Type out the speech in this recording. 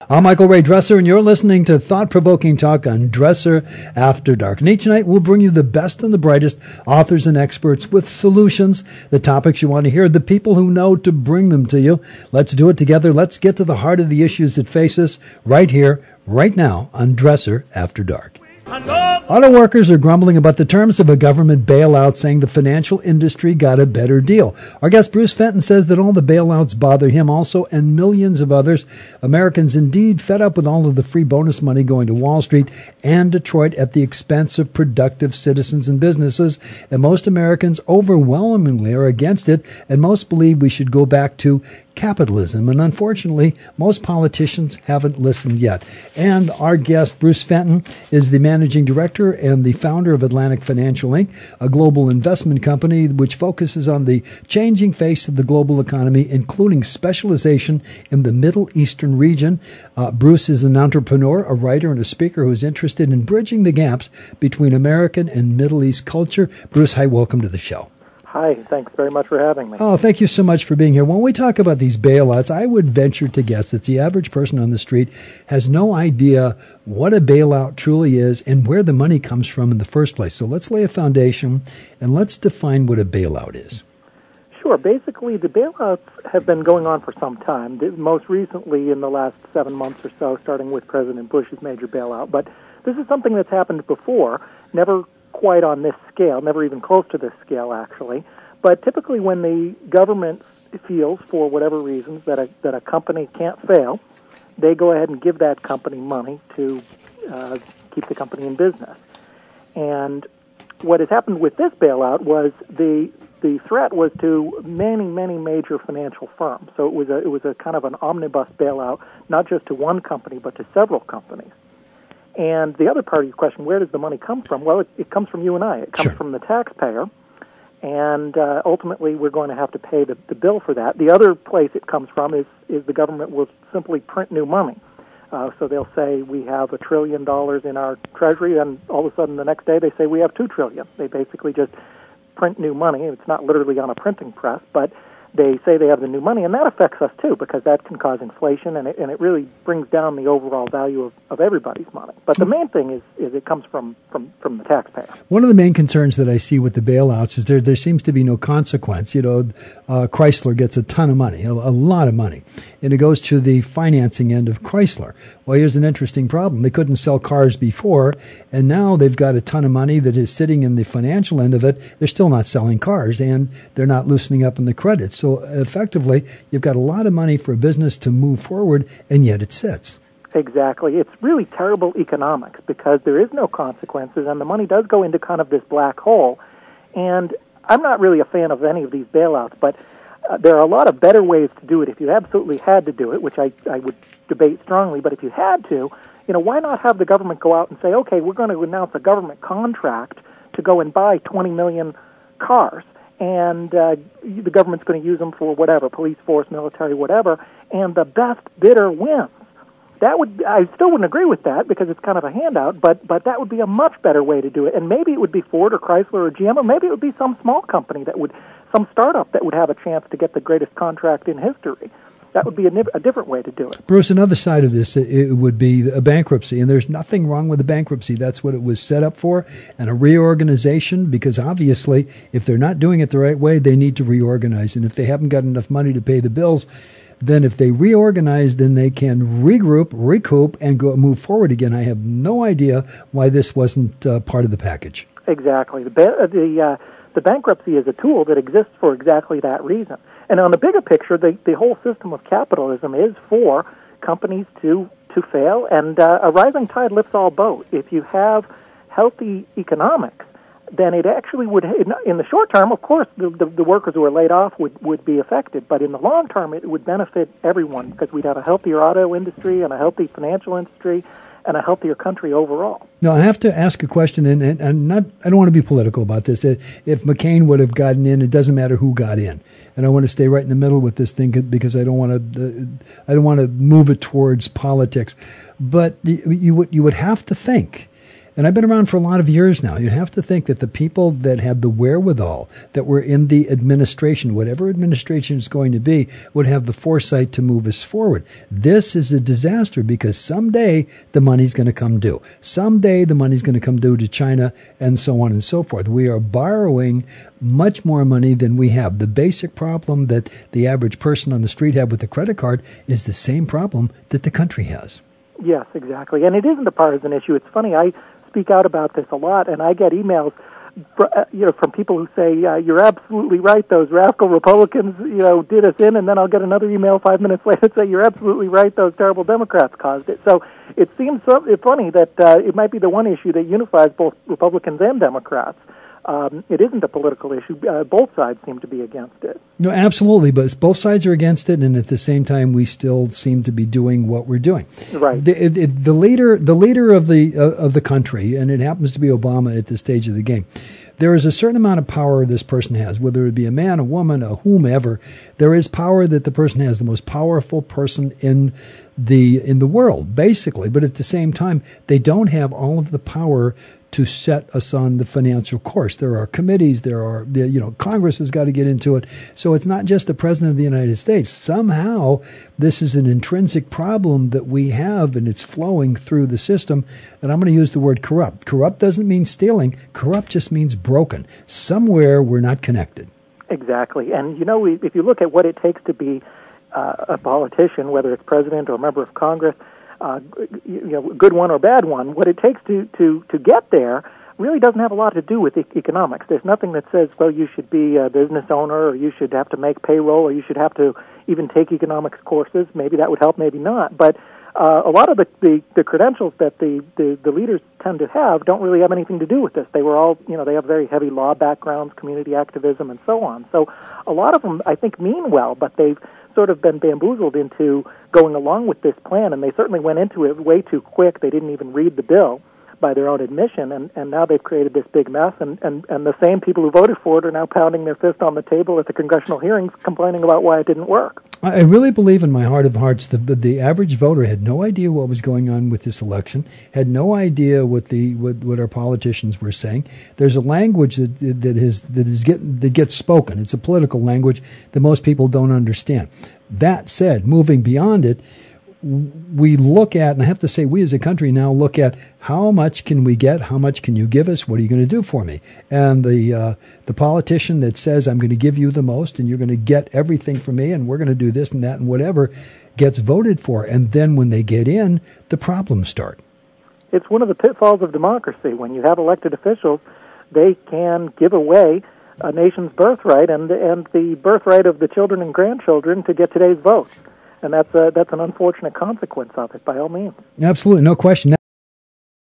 I'm Michael Ray Dresser, and you're listening to thought-provoking talk on Dresser After Dark. And each night we'll bring you the best and the brightest authors and experts with solutions, the topics you want to hear, the people who know to bring them to you. Let's do it together. Let's get to the heart of the issues that face us right here, right now on Dresser After Dark. Auto workers are grumbling about the terms of a government bailout, saying the financial industry got a better deal. Our guest Bruce Fenton says that all the bailouts bother him also and millions of others. Americans indeed fed up with all of the free bonus money going to Wall Street and Detroit at the expense of productive citizens and businesses. And most Americans overwhelmingly are against it, and most believe we should go back to capitalism. And unfortunately, most politicians haven't listened yet. And our guest, Bruce Fenton, is the managing director and the founder of Atlantic Financial Inc., a global investment company which focuses on the changing face of the global economy, including specialization in the Middle Eastern region. Bruce is an entrepreneur, a writer, and a speaker who is interested in bridging the gaps between American and Middle East culture. Bruce, hi, welcome to the show. Hi, thanks very much for having me. Oh, thank you so much for being here. When we talk about these bailouts, I would venture to guess that the average person on the street has no idea what a bailout truly is and where the money comes from in the first place. So let's lay a foundation and let's define what a bailout is. Sure. Basically, the bailouts have been going on for some time, most recently in the last 7 months or so, starting with President Bush's major bailout. But this is something that's happened before, never quite on this scale, never even close to this scale, actually. But typically when the government feels, for whatever reasons, that a company can't fail, they go ahead and give that company money to keep the company in business. And what has happened with this bailout was the threat was to many, many major financial firms. So it was a kind of an omnibus bailout, not just to one company, but to several companies. And the other part of your question, where does the money come from? Well, it comes from you and I. It comes from the taxpayer, and ultimately we're going to have to pay the bill for that. The other place it comes from is the government will simply print new money. So they'll say we have $1 trillion in our treasury, and all of a sudden the next day they say we have $2 trillion. They basically just print new money. It's not literally on a printing press, but they say they have the new money, and that affects us too, because that can cause inflation, and it really brings down the overall value of everybody's money. But the main thing is it comes from the taxpayer. One of the main concerns that I see with the bailouts is there seems to be no consequence. Chrysler gets a ton of money, a lot of money, and it goes to the financing end of Chrysler. Well, here's an interesting problem. They couldn't sell cars before, and now they've got a ton of money that is sitting in the financial end of it. They're still not selling cars, and they're not loosening up in the credit. So effectively, you've got a lot of money for a business to move forward, and yet it sits. Exactly. It's really terrible economics because there is no consequences, and the money does go into kind of this black hole. And I'm not really a fan of any of these bailouts, but there are a lot of better ways to do it if you absolutely had to do it, which I would debate strongly. But if you had to, why not have the government go out and say, okay, we're going to announce a government contract to go and buy 20 million cars, and the government's going to use them for whatever, police force, military, whatever, and the best bidder wins. I still wouldn't agree with that because it's kind of a handout, but that would be a much better way to do it. And maybe it would be Ford or Chrysler or GM, or maybe it would be some small company some startup that would have a chance to get the greatest contract in history. That would be a different way to do it. Bruce, another side of this, it would be a bankruptcy, and there's nothing wrong with a bankruptcy. That's what it was set up for, and a reorganization, because obviously if they're not doing it the right way, they need to reorganize. And if they haven't got enough money to pay the bills, then if they reorganize, then they can regroup, recoup, and move forward again. I have no idea why this wasn't part of the package. Exactly. The bankruptcy is a tool that exists for exactly that reason. And on the bigger picture, the whole system of capitalism is for companies to fail, and a rising tide lifts all boats. If you have healthy economics, then it actually would, in the short term, of course, the workers who are laid off would be affected, but in the long term, it would benefit everyone because we'd have a healthier auto industry and a healthy financial industry and a healthier country overall. Now, I have to ask a question, and I don't want to be political about this. If McCain would have gotten in, it doesn't matter who got in, and I want to stay right in the middle with this thing because I don't want to move it towards politics. But you would have to think and I've been around for a lot of years now, you have to think that the people that have the wherewithal, that were in the administration, whatever administration it's going to be, would have the foresight to move us forward. This is a disaster because someday the money's going to come due. Someday the money's going to come due to China and so on and so forth. We are borrowing much more money than we have. The basic problem that the average person on the street have with the credit card is the same problem that the country has. Yes, exactly. And it isn't a partisan issue. It's funny, I speak out about this a lot, and I get emails from people who say, you're absolutely right, those rascal Republicans, did us in, and then I'll get another email 5 minutes later and say, you're absolutely right, those terrible Democrats caused it. So it seems funny that it might be the one issue that unifies both Republicans and Democrats. It isn't a political issue. Both sides seem to be against it. No, absolutely, but both sides are against it, and at the same time, we still seem to be doing what we're doing. Right. The leader of the country, and it happens to be Obama at this stage of the game. There is a certain amount of power this person has, whether it be a man, a woman, a whomever. There is power that the person has, the most powerful person in the world, basically. But at the same time, they don't have all of the power to set us on the financial course. There are committees, Congress has got to get into it. So it's not just the President of the United States. Somehow this is an intrinsic problem that we have, and it's flowing through the system. And I'm going to use the word corrupt. Corrupt doesn't mean stealing. Corrupt just means broken. Somewhere we're not connected. Exactly. And, if you look at what it takes to be a politician, whether it's president or a member of Congress, good one or bad one, what it takes to get there really doesn't have a lot to do with economics. There's nothing that says, well, you should be a business owner, or you should have to make payroll, or you should have to even take economics courses. Maybe that would help, maybe not. But a lot of the credentials that the leaders tend to have don't really have anything to do with this. They were all, they have very heavy law backgrounds, community activism, and so on. So a lot of them, I think, mean well, but they've sort of been bamboozled into going along with this plan, and they certainly went into it way too quick. They didn't even read the bill by their own admission, and now they've created this big mess, and the same people who voted for it are now pounding their fist on the table at the congressional hearings complaining about why it didn't work. I really believe in my heart of hearts that the average voter had no idea what was going on with this election, had no idea what our politicians were saying. There's a language that gets spoken. It's a political language that most people don't understand. That said, moving beyond it, we look at, and I have to say we as a country now look at how much can we get, how much can you give us, what are you going to do for me? And the politician that says I'm going to give you the most and you're going to get everything from me and we're going to do this and that and whatever gets voted for. And then when they get in, the problems start. It's one of the pitfalls of democracy. When you have elected officials, they can give away a nation's birthright and the birthright of the children and grandchildren to get today's votes. And that's an unfortunate consequence of it, by all means. Absolutely, no question.